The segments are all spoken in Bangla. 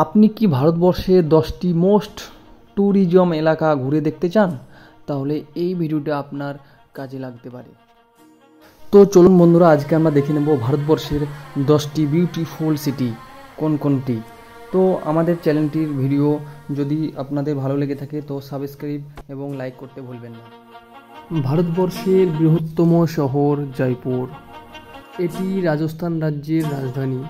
আপনি কি ভারতবর্ষের 10টি মোস্ট ট্যুরিজম এলাকা ঘুরে দেখতে চান? তাহলে এই ভিডিওটা আপনার কাজে লাগতে পারে। তো চলুন বন্ধুরা, আজকে আমরা দেখে নেব ভারতবর্ষের 10টি বিউটিফুল সিটি কোন কোনটি। তো আমাদের চ্যানেলটির ভিডিও যদি আপনাদের ভালো লেগে থাকে তো সাবস্ক্রাইব এবং লাইক করতে ভুলবেন না। ভারতবর্ষের বৃহত্তম শহর জয়পুর, এটি রাজস্থান রাজ্যের রাজধানী।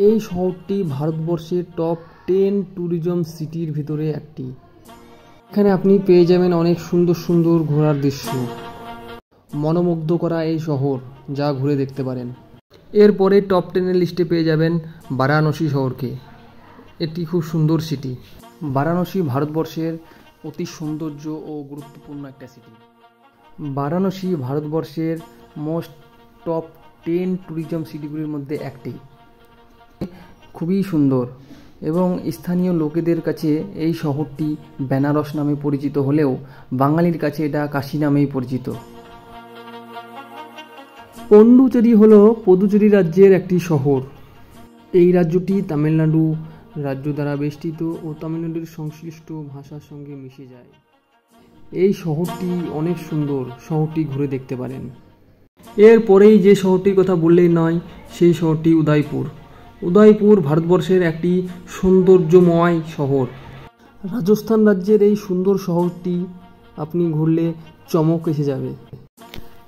এই শহরটি ভারতবর্ষের টপ 10 ট্যুরিজম সিটির ভিতরে একটি। এখানে আপনি পেয়ে যাবেন অনেক সুন্দর সুন্দর ঘোরার দৃশ্য, মনোমুগ্ধ করা এই শহর যা ঘুরে দেখতে পারেন। এরপরে টপ 10 লিস্টে পেয়ে যাবেন বারাণসী শহরকে। এটি খুব সুন্দর সিটি। বারাণসী ভারতবর্ষের অতি সৌন্দর্য ও গুরুত্বপূর্ণ একটা সিটি। বারাণসী ভারতবর্ষের মোস্ট টপ 10 ট্যুরিজম সিটিগুলির মধ্যে একটি। খুবই সুন্দর এবং স্থানীয় লোকেদের কাছে এই শহরটি বেনারস নামে পরিচিত হলেও বাঙালির কাছে এটা কাশী নামেই পরিচিত। পন্ডুচেরি হলো পুদুচেরি রাজ্যের একটি শহর। এই রাজ্যটি তামিলনাড়ু রাজ্য দ্বারা বেষ্টিত ও তামিলনাড়ুর সংশ্লিষ্ট ভাষার সঙ্গে মিশে যায়। এই শহরটি অনেক সুন্দর, শহরটি ঘুরে দেখতে পারেন। এরপরেই যে শহরটির কথা বললেই নয়, সেই শহরটি উদয়পুর। উদয়পুর ভারতবর্ষের একটি সৌন্দর্যময় শহর। রাজস্থান রাজ্যের এই সুন্দর শহরটি আপনি ঘুরলে চমক এসে যাবে।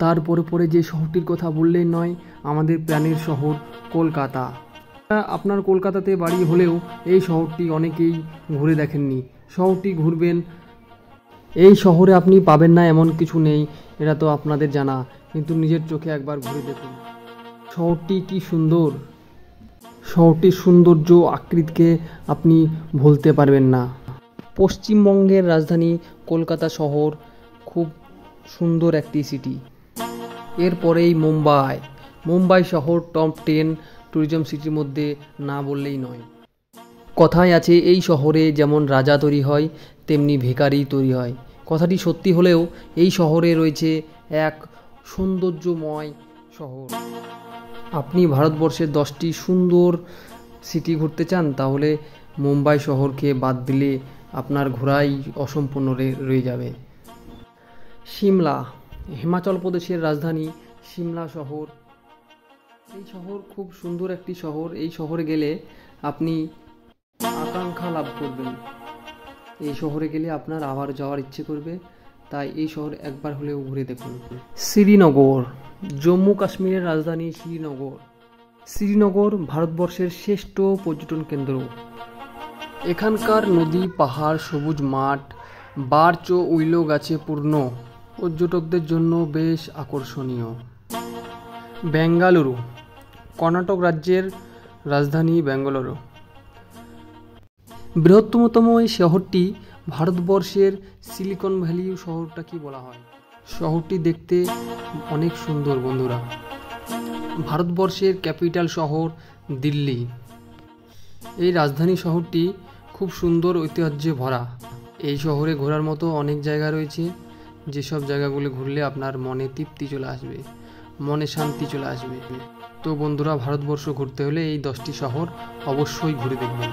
তারপরে পরে যে শহরটির কথা বললেই নয়, আমাদের প্রাণের শহর কলকাতা। আপনার কলকাতাতে বাড়ি হলেও এই শহরটি অনেকেই ঘুরে দেখেননি। শহরটি ঘুরবেন। এই শহরে আপনি পাবেন না এমন কিছু নেই, এটা তো আপনাদের জানা, কিন্তু নিজের চোখে একবার ঘুরে দেখুন শহরটি কি সুন্দর। শহরটির সৌন্দর্য আকৃতিকে আপনি ভুলতে পারবেন না। পশ্চিমবঙ্গের রাজধানী কলকাতা শহর খুব সুন্দর একটি সিটি। এরপরেই মুম্বাই শহর টপ 10 ট্যুরিজম সিটির মধ্যে না বললেই নয়। কথায় আছে এই শহরে যেমন রাজা তৈরি হয় তেমনি ভিখারি তৈরি হয়। কথাটি সত্যি হলেও এই শহরে রয়েছে এক সৌন্দর্যময় শহর। আপনি ভারতবর্ষের 10টি সুন্দর সিটি ঘুরতে চান তাহলে মুম্বাই শহরকে বাদ দিলে আপনার ঘোরাই অসম্পূর্ণ রয়ে যাবে। সিমলা, হিমাচল প্রদেশের রাজধানী সিমলা শহর। এই শহর খুব সুন্দর একটি শহর। এই শহরে গেলে আপনি আকাঙ্ক্ষা লাভ করবেন। এই শহরে গেলে আপনার আবার যাওয়ার ইচ্ছে করবে, তাই এই শহর একবার হলেও ঘুরে দেখুন। শ্রীনগর, জম্মু কাশ্মীরের রাজধানী শ্রীনগর ভারতবর্ষের শ্রেষ্ঠ পর্যটন কেন্দ্র। এখানকার নদী, পাহাড়, সবুজ মাঠ, বার্চ ও উইলো গাছে পূর্ণ, পর্যটকদের জন্য বেশ আকর্ষণীয়। বেঙ্গালুরু, কর্ণাটক রাজ্যের রাজধানী বেঙ্গালুরু। বৃহত্তম এই শহরটি ভারতবর্ষের সিলিকন ভ্যালি শহরটাকে বলা হয়। শহরটি দেখতে অনেক সুন্দর বন্ধুরা। ভারতবর্ষের ক্যাপিটাল শহর দিল্লি। এই রাজধানী শহরটি খুব সুন্দর ঐতিহ্যে ভরা। এই শহরে ঘোরার মতো অনেক জায়গা রয়েছে, যেসব জায়গাগুলো ঘুরলে আপনার মনে তৃপ্তি চলে আসবে, মনে শান্তি চলে আসবে। তো বন্ধুরা, ভারতবর্ষ ঘুরতে হলে এই 10টি শহর অবশ্যই ঘুরে দেখবেন।